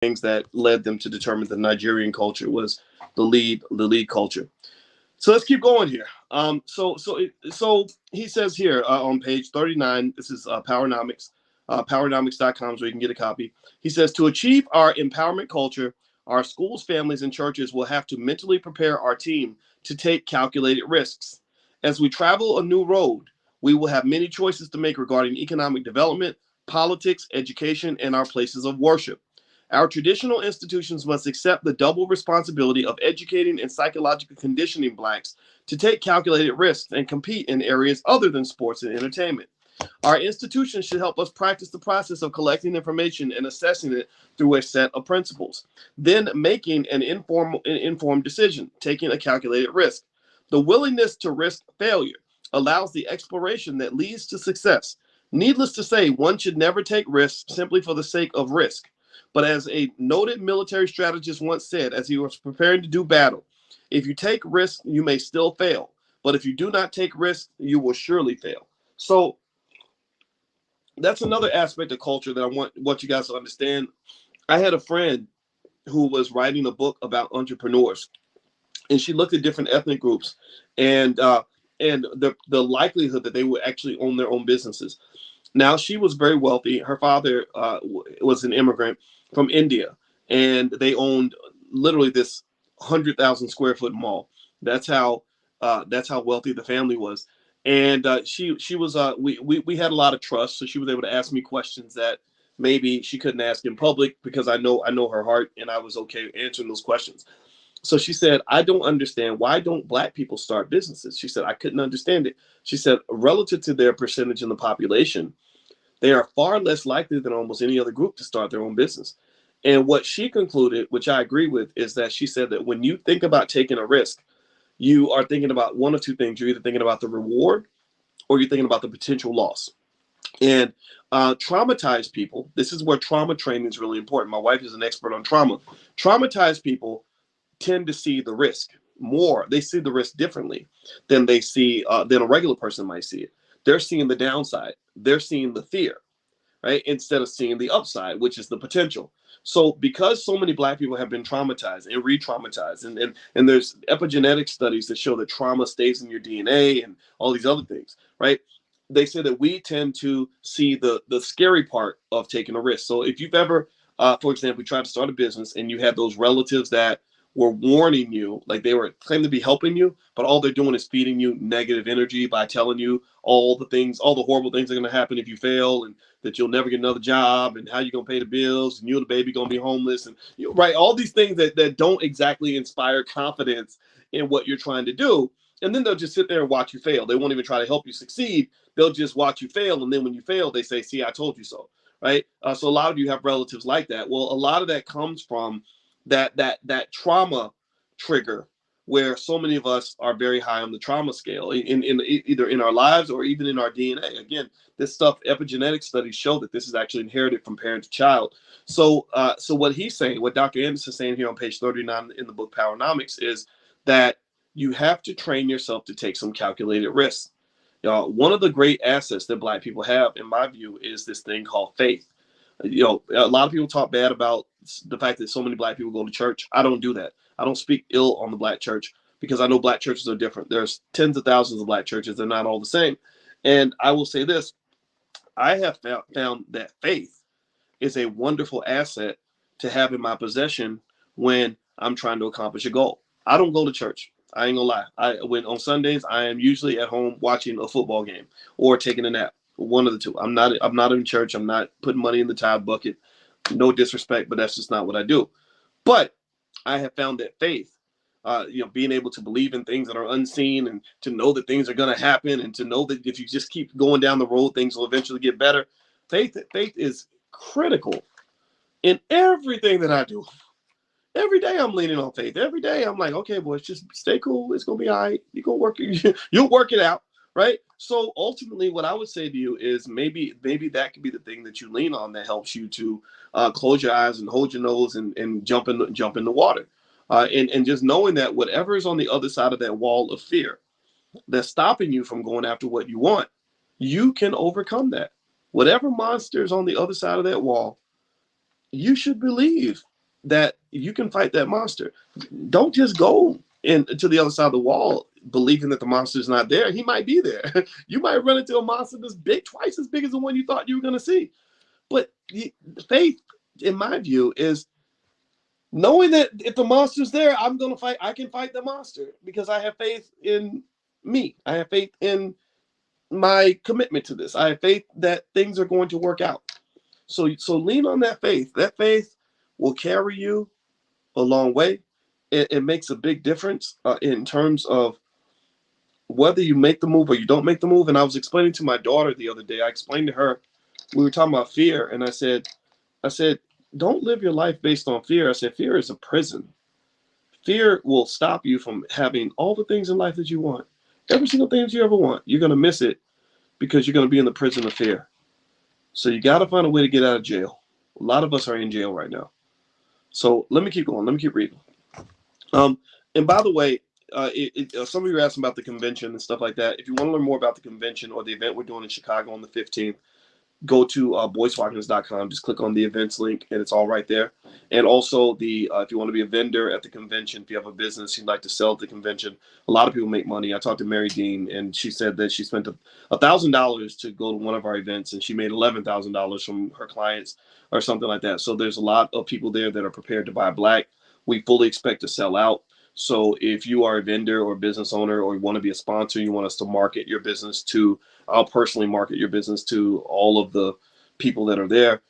things that led them to determine the Nigerian culture was the lead culture. So let's keep going here. So he says here on page 39, this is Powernomics, powernomics.com, so you can get a copy. He says, to achieve our empowerment culture, our schools, families, and churches will have to mentally prepare our team to take calculated risks. As we travel a new road, we will have many choices to make regarding economic development, politics, education, and our places of worship. Our traditional institutions must accept the double responsibility of educating and psychologically conditioning blacks to take calculated risks and compete in areas other than sports and entertainment. Our institutions should help us practice the process of collecting information and assessing it through a set of principles, then making an informed decision, taking a calculated risk. The willingness to risk failure allows the exploration that leads to success. Needless to say, one should never take risks simply for the sake of risk. But as a noted military strategist once said, as he was preparing to do battle, if you take risks, you may still fail. But if you do not take risks, you will surely fail. So that's another aspect of culture that I want you guys to understand. I had a friend who was writing a book about entrepreneurs, and she looked at different ethnic groups and the likelihood that they would actually own their own businesses. Now, she was very wealthy. Her father was an immigrant from India, and they owned literally this 100,000 square foot mall. That's how wealthy the family was. And she was we had a lot of trust, so she was able to ask me questions that maybe she couldn't ask in public because I know her heart, and I was okay answering those questions. So she said, I don't understand, why don't black people start businesses? She said, I couldn't understand it. She said, relative to their percentage in the population, they are far less likely than almost any other group to start their own business. And what she concluded, which I agree with, is that she said that when you think about taking a risk, you are thinking about one of two things. You're either thinking about the reward or you're thinking about the potential loss. And traumatized people, this is where trauma training is really important. My wife is an expert on trauma. Traumatized people tend to see the risk more. They see the risk differently than a regular person might see it. They're seeing the downside. They're seeing the fear, right? Instead of seeing the upside, which is the potential. So because so many black people have been traumatized and re-traumatized, and there's epigenetic studies that show that trauma stays in your DNA and all these other things, right? They say that we tend to see the scary part of taking a risk. So if you've ever, for example, tried to start a business and you had those relatives that were warning you, like they were claiming to be helping you, but all they're doing is feeding you negative energy by telling you all the things, all the horrible things are going to happen if you fail, and that you'll never get another job, and how you're going to pay the bills, and you and the baby going to be homeless, and right, all these things that don't exactly inspire confidence in what you're trying to do. And then they'll just sit there and watch you fail. They won't even try to help you succeed. They'll just watch you fail, and then when you fail, they say, "See, I told you so." Right? So a lot of you have relatives like that. Well, a lot of that comes from that trauma trigger, where so many of us are very high on the trauma scale in either in our lives or even in our DNA. Again, this stuff, epigenetic studies show that this is actually inherited from parent to child. So what he's saying, what Dr. Anderson is saying here on page 39 in the book Powernomics, is that you have to train yourself to take some calculated risks. One of the great assets that black people have, in my view, is this thing called faith. A lot of people talk bad about the fact that so many black people go to church. I don't do that. I don't speak ill on the black church because I know black churches are different. There's tens of thousands of black churches. They're not all the same. And I will say this, I have found that faith is a wonderful asset to have in my possession when I'm trying to accomplish a goal. I don't go to church. I ain't gonna lie. When on Sundays, I am usually at home watching a football game or taking a nap. One of the two. I'm not in church. I'm not putting money in the tithe bucket. No disrespect, but that's just not what I do. But I have found that faith, being able to believe in things that are unseen, and to know that things are going to happen, and to know that if you just keep going down the road, things will eventually get better. Faith is critical in everything that I do. Every day I'm leaning on faith. Every day I'm like, okay, boys, just stay cool. It's gonna be all right. You're gonna work it. You'll work it out, right? So ultimately, what I would say to you is maybe that could be the thing that you lean on that helps you to close your eyes and hold your nose and jump in the water, and just knowing that whatever is on the other side of that wall of fear that's stopping you from going after what you want, you can overcome that. Whatever monster is on the other side of that wall, you should believe that you can fight that monster. Don't just go to the other side of the wall believing that the monster is not there. He might be there. You might run into a monster that's big, twice as big as the one you thought you were going to see. But faith, in my view, is knowing that if the monster's there, I'm going to fight. I can fight the monster because I have faith in me. I have faith in my commitment to this. I have faith that things are going to work out. So lean on that faith. That faith will carry you a long way. It makes a big difference in terms of whether you make the move or you don't make the move. And I was explaining to my daughter the other day, I explained to her, we were talking about fear, and I said, don't live your life based on fear. I said, fear is a prison. Fear will stop you from having all the things in life that you want. Every single thing that you ever want, you're going to miss it because you're going to be in the prison of fear. So you got to find a way to get out of jail. A lot of us are in jail right now. So let me keep going. Let me keep reading. And by the way, some of you are asking about the convention and stuff like that. If you want to learn more about the convention or the event we're doing in Chicago on the 15th, go to boycewatkins.com. Just click on the events link, and it's all right there. And also, if you want to be a vendor at the convention, if you have a business you'd like to sell at the convention, a lot of people make money. I talked to Mary Dean, and she said that she spent $1,000 to go to one of our events, and she made $11,000 from her clients or something like that. So there's a lot of people there that are prepared to buy black. We fully expect to sell out. So if you are a vendor or a business owner, or you want to be a sponsor, you want us to market your business to, I'll personally market your business to all of the people that are there,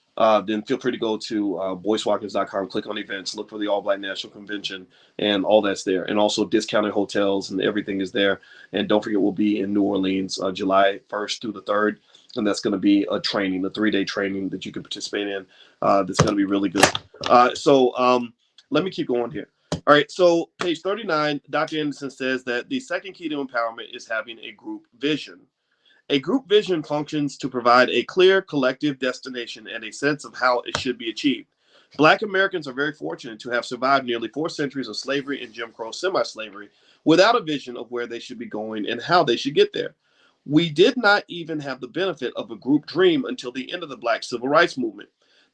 then feel free to go to boycewatkins.com, click on events, look for the All Black National Convention, and all that's there. And also discounted hotels and everything is there. And don't forget, we'll be in New Orleans July 1st through the 3rd. And that's going to be a training, a 3-day training that you can participate in. That's going to be really good. So let me keep going here. All right, so page 39, Dr. Anderson says that the second key to empowerment is having a group vision. A group vision functions to provide a clear collective destination and a sense of how it should be achieved. Black Americans are very fortunate to have survived nearly 4 centuries of slavery and Jim Crow semi-slavery without a vision of where they should be going and how they should get there. We did not even have the benefit of a group dream until the end of the Black Civil Rights Movement.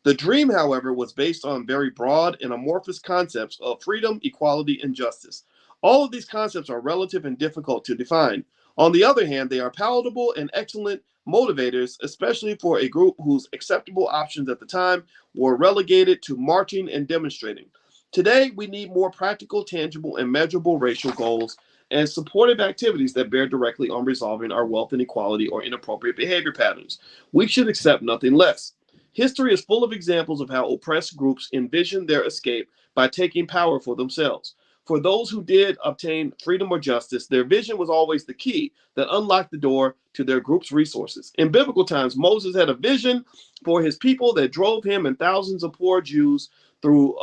The dream, however, was based on very broad and amorphous concepts of freedom, equality, and justice. All of these concepts are relative and difficult to define. On the other hand, they are palatable and excellent motivators, especially for a group whose acceptable options at the time were relegated to marching and demonstrating. Today, we need more practical, tangible, and measurable racial goals and supportive activities that bear directly on resolving our wealth inequality or inappropriate behavior patterns. We should accept nothing less. History is full of examples of how oppressed groups envisioned their escape by taking power for themselves. For those who did obtain freedom or justice, their vision was always the key that unlocked the door to their group's resources. In biblical times, Moses had a vision for his people that drove him and thousands of poor Jews through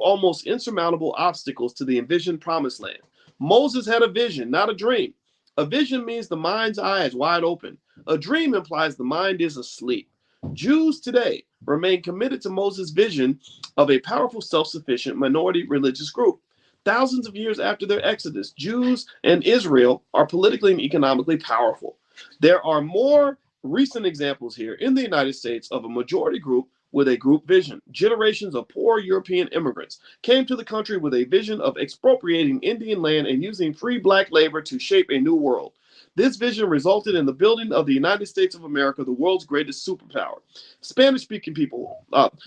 almost insurmountable obstacles to the envisioned promised land. Moses had a vision, not a dream. A vision means the mind's eye is wide open. A dream implies the mind is asleep. Jews today remain committed to Moses' vision of a powerful, self-sufficient minority religious group. Thousands of years after their exodus, Jews and Israel are politically and economically powerful. There are more recent examples here in the United States of a majority group with a group vision. Generations of poor European immigrants came to the country with a vision of expropriating Indian land and using free black labor to shape a new world. This vision resulted in the building of the United States of America, the world's greatest superpower. Spanish-speaking people,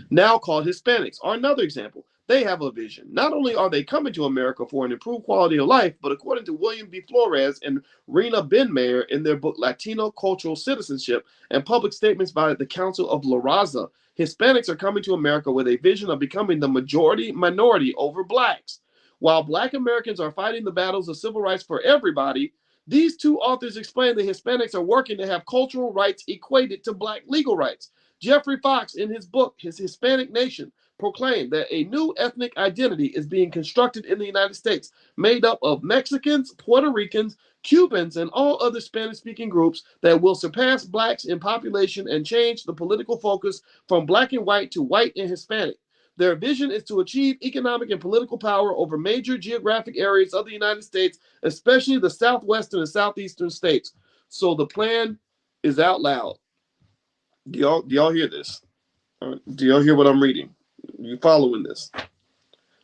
now called Hispanics, are another example. They have a vision. Not only are they coming to America for an improved quality of life, but according to William B. Flores and Rena Ben-Mayer in their book Latino Cultural Citizenship and public statements by the Council of La Raza, Hispanics are coming to America with a vision of becoming the majority minority over blacks. While Black Americans are fighting the battles of civil rights for everybody, these two authors explain that Hispanics are working to have cultural rights equated to black legal rights. Jeffrey Fox, in his book, His Hispanic Nation, proclaimed that a new ethnic identity is being constructed in the United States, made up of Mexicans, Puerto Ricans, Cubans, and all other Spanish-speaking groups that will surpass blacks in population and change the political focus from black and white to white and Hispanic. Their vision is to achieve economic and political power over major geographic areas of the United States, especially the southwestern and southeastern states. So the plan is out loud. Do y'all hear this? Do y'all hear what I'm reading? You following this?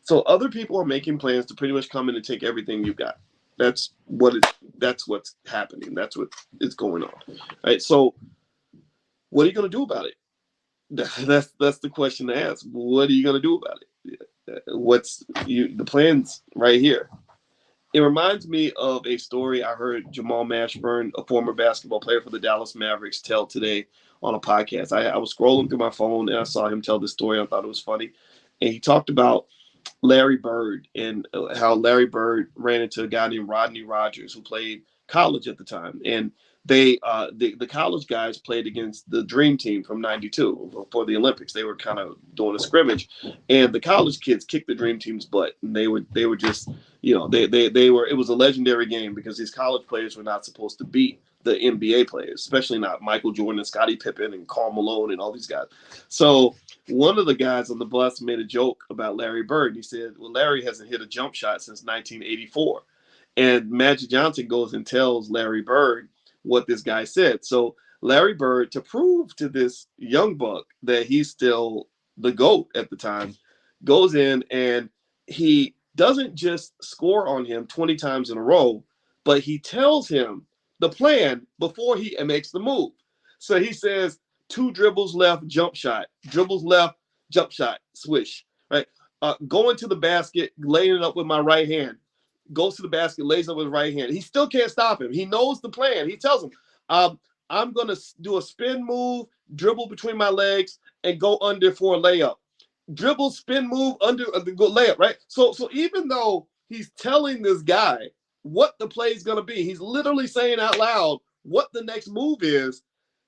So other people are making plans to pretty much come in and take everything you've got. That's that's what's happening. That's what is going on. Right. So what are you going to do about it? That's the question to ask. What are you going to do about it? What's the plans right here? It reminds me of a story I heard Jamal Mashburn, a former basketball player for the Dallas Mavericks, tell today on a podcast. I was scrolling through my phone and I saw him tell this story. I thought it was funny. And he talked about Larry Bird and how Larry Bird ran into a guy named Rodney Rogers who played college at the time. And the college guys played against the Dream Team from '92 for the Olympics. They were kind of doing a scrimmage, and the college kids kicked the Dream Team's butt. And they were just, they were, it was a legendary game because these college players were not supposed to beat the NBA players, especially not Michael Jordan and Scottie Pippen and Karl Malone and all these guys. So one of the guys on the bus made a joke about Larry Bird. He said, well, Larry hasn't hit a jump shot since 1984. And Magic Johnson goes and tells Larry Bird what this guy said. So Larry Bird, to prove to this young buck that he's still the GOAT at the time, goes in and he doesn't just score on him 20 times in a row, but he tells him the plan before he makes the move. So he says, 2 dribbles left, jump shot. Dribbles left, jump shot, swish. Right? Going to the basket, laying it up with my right hand. Goes to the basket, lays up with his right hand. He still can't stop him. He knows the plan. He tells him, I'm going to do a spin move, dribble between my legs, and go under for a layup. Dribble, spin move, under, go layup, right? So even though he's telling this guy what the play is going to be, he's literally saying out loud what the next move is,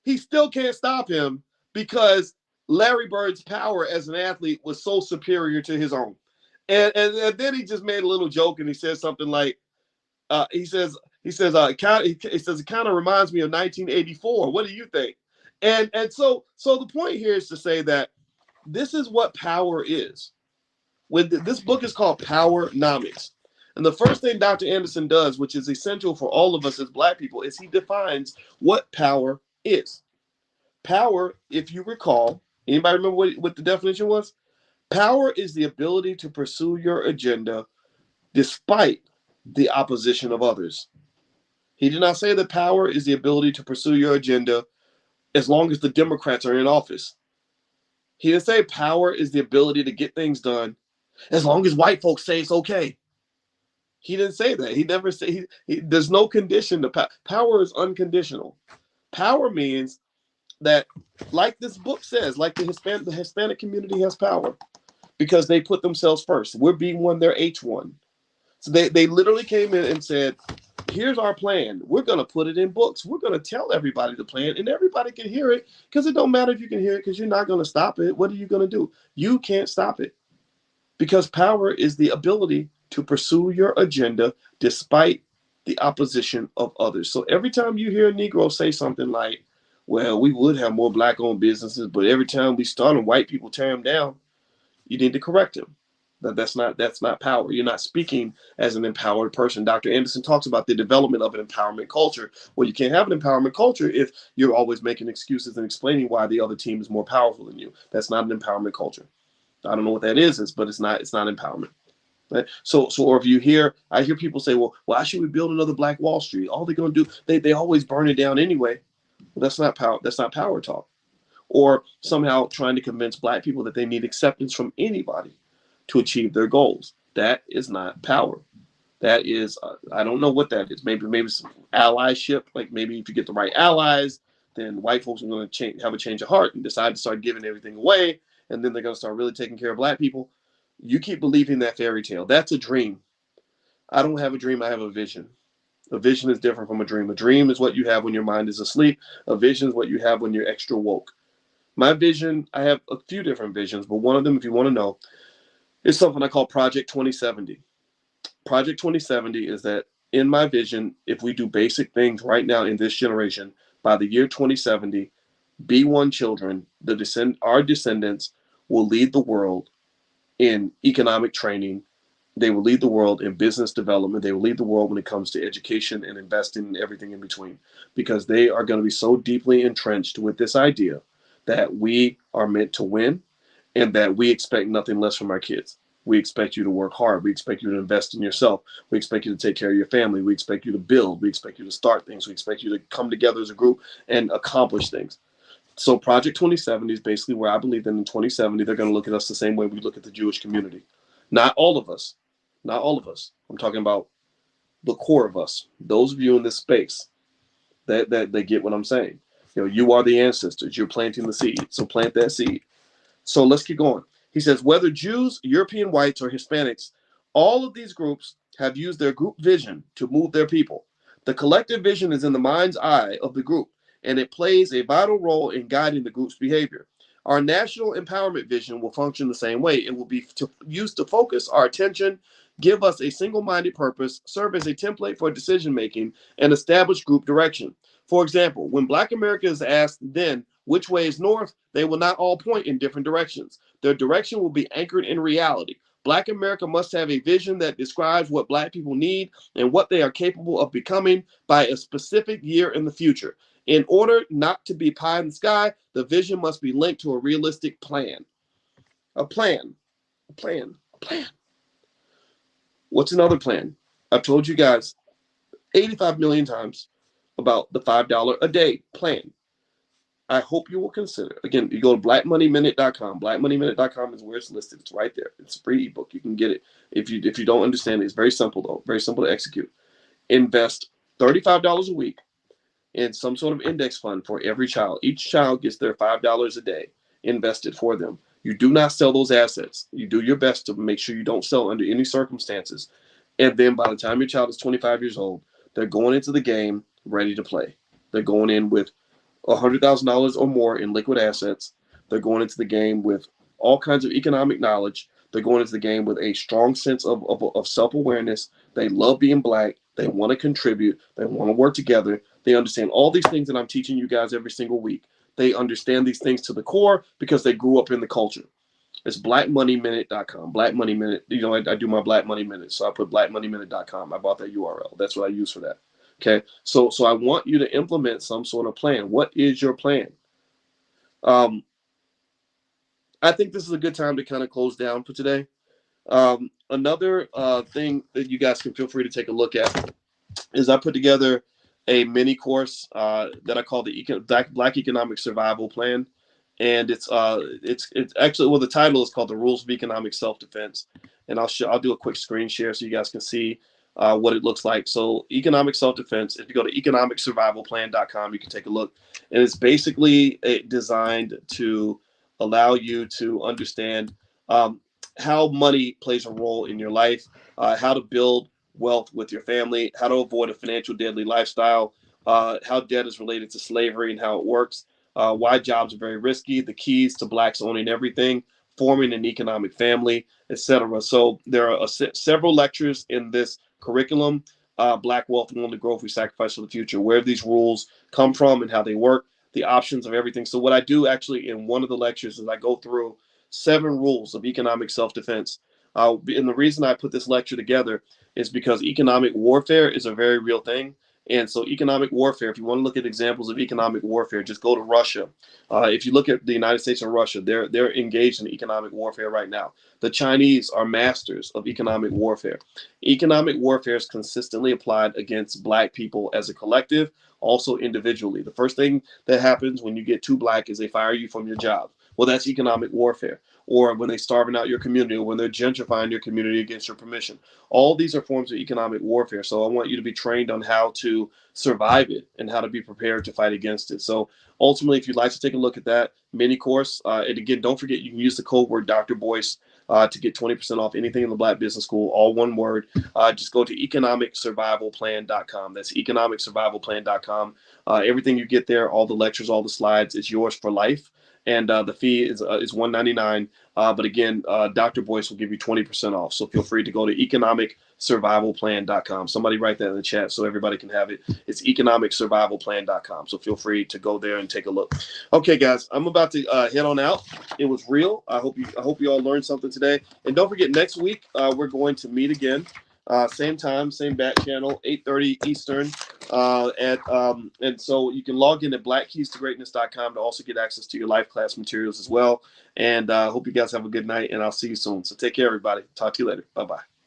he still can't stop him because Larry Bird's power as an athlete was so superior to his own. And then he just made a little joke and he said something like, he says it kind of reminds me of 1984. What do you think? And so the point here is to say that this is what power is. This book is called Powernomics. And the first thing Dr. Anderson does, which is essential for all of us as Black people, is he defines what power is. Power, if you recall, anybody remember what the definition was? Power is the ability to pursue your agenda despite the opposition of others. He did not say that power is the ability to pursue your agenda as long as the Democrats are in office. He didn't say power is the ability to get things done as long as white folks say it's okay. He didn't say that. He never said, there's no condition to power. Power is unconditional. Power means that, like this book says, like the Hispanic community has power because they put themselves first. We're B1, they're H1. So they literally came in and said, here's our plan. We're going to put it in books. We're going to tell everybody the plan, and everybody can hear it because it don't matter if you can hear it because you're not going to stop it. What are you going to do? You can't stop it because power is the ability to pursue your agenda despite the opposition of others. So every time you hear a Negro say something like, well, we would have more Black-owned businesses, but every time we start them, white people tear them down, you need to correct him. That's not power. You're not speaking as an empowered person. Dr. Anderson talks about the development of an empowerment culture. Well, you can't have an empowerment culture if you're always making excuses and explaining why the other team is more powerful than you. That's not an empowerment culture. I don't know what that is, but it's not empowerment. Right? So or if I hear people say, well, why should we build another Black Wall Street? All they're going to do, they always burn it down anyway. Well, that's not power. That's not power talk. Or somehow trying to convince Black people that they need acceptance from anybody to achieve their goals. That is not power. That is, I don't know what that is. Maybe some allyship. Like maybe if you get the right allies, then white folks are going to have a change of heart and decide to start giving everything away. And then they're going to start really taking care of Black people. You keep believing that fairy tale. That's a dream. I don't have a dream. I have a vision. A vision is different from a dream. A dream is what you have when your mind is asleep. A vision is what you have when you're extra woke. My vision, I have a few different visions, but one of them, if you want to know, is something I call Project 2070. Project 2070 is that in my vision, if we do basic things right now in this generation, by the year 2070, B1 children, our descendants, will lead the world in economic training. They will lead the world in business development. They will lead the world when it comes to education and investing and everything in between, because they are going to be so deeply entrenched with this idea that we are meant to win and that we expect nothing less from our kids. We expect you to work hard. We expect you to invest in yourself. We expect you to take care of your family. We expect you to build. We expect you to start things. We expect you to come together as a group and accomplish things. So Project 2070 is basically where I believe that in 2070, they're going to look at us the same way we look at the Jewish community. Not all of us. Not all of us. I'm talking about the core of us. Those of you in this space that they get what I'm saying. You are the ancestors. You're planting the seed. So plant that seed. So let's keep going. He says, whether Jews, European whites, or Hispanics, all of these groups have used their group vision to move their people. The collective vision is in the mind's eye of the group, and it plays a vital role in guiding the group's behavior. Our national empowerment vision will function the same way. It will be used to focus our attention, give us a single-minded purpose, serve as a template for decision-making, and establish group direction. For example, when Black America is asked then which way is north, they will not all point in different directions. Their direction will be anchored in reality. Black America must have a vision that describes what Black people need and what they are capable of becoming by a specific year in the future. In order not to be pie in the sky, the vision must be linked to a realistic plan. A plan. A plan. A plan. What's another plan? I've told you guys 85 million times about the $5 a day plan. I hope you will consider. Again, you go to blackmoneyminute.com. Blackmoneyminute.com is where it's listed. It's right there. It's a free ebook. You can get it. If you don't understand it, it's very simple though. Very simple to execute. Invest $35 a week in some sort of index fund for every child. Each child gets their $5 a day invested for them. You do not sell those assets. You do your best to make sure you don't sell under any circumstances. And then by the time your child is 25 years old, they're going into the game ready to play. They're going in with $100,000 or more in liquid assets. They're going into the game with all kinds of economic knowledge. They're going into the game with a strong sense of self-awareness. They love being Black. They want to contribute. They want to work together. They understand all these things that I'm teaching you guys every single week. They understand these things to the core because they grew up in the culture. It's blackmoneyminute.com. Black Money Minute. I do my Black Money Minute, so I put blackmoneyminute.com. I bought that URL. That's what I use for that. Okay, so I want you to implement some sort of plan. What is your plan? I think this is a good time to kind of close down for today. Another thing that you guys can feel free to take a look at is I put together a mini course that I call the Black Economic Survival Plan, and it's actually, well, the title is called The Rules of Economic Self-Defense, and I'll do a quick screen share so you guys can see what it looks like. So economic self-defense, if you go to economicsurvivalplan.com, you can take a look. And it's basically designed to allow you to understand how money plays a role in your life, how to build wealth with your family, how to avoid a financial deadly lifestyle, how debt is related to slavery and how it works, why jobs are very risky, the keys to Blacks owning everything, forming an economic family, etc. So there are several lectures in this curriculum, Black Wealth and Only Growth We Sacrifice for the Future, where these rules come from and how they work, the options of everything. So what I do actually in one of the lectures is I go through 7 rules of economic self-defense. And the reason I put this lecture together is because economic warfare is a very real thing. And so economic warfare, if you want to look at examples of economic warfare, just go to Russia. If you look at the United States and Russia, they're engaged in economic warfare right now. The Chinese are masters of economic warfare. Economic warfare is consistently applied against Black people as a collective, also individually. The first thing that happens when you get too Black is they fire you from your job. Well, that's economic warfare. Or when they're starving out your community, or when they're gentrifying your community against your permission. All these are forms of economic warfare. So I want you to be trained on how to survive it and how to be prepared to fight against it. So ultimately, if you'd like to take a look at that mini course, and again, don't forget, you can use the code word Dr. Boyce to get 20% off anything in the Black Business School, all one word. Just go to economicsurvivalplan.com. That's economicsurvivalplan.com. Everything you get there, all the lectures, all the slides, it's yours for life. And the fee is $199. But again, Dr. Boyce will give you 20% off. So feel free to go to economicsurvivalplan.com. Somebody write that in the chat so everybody can have it. It's economicsurvivalplan.com. So feel free to go there and take a look. Okay, guys, I'm about to head on out. It was real. I hope you all learned something today. And don't forget, next week we're going to meet again. Same time, same bat channel, 8:30 Eastern, And so you can log in at blackkeystogreatness.com to also get access to your life class materials as well. And hope you guys have a good night, and I'll see you soon. So take care, everybody. Talk to you later. Bye-bye.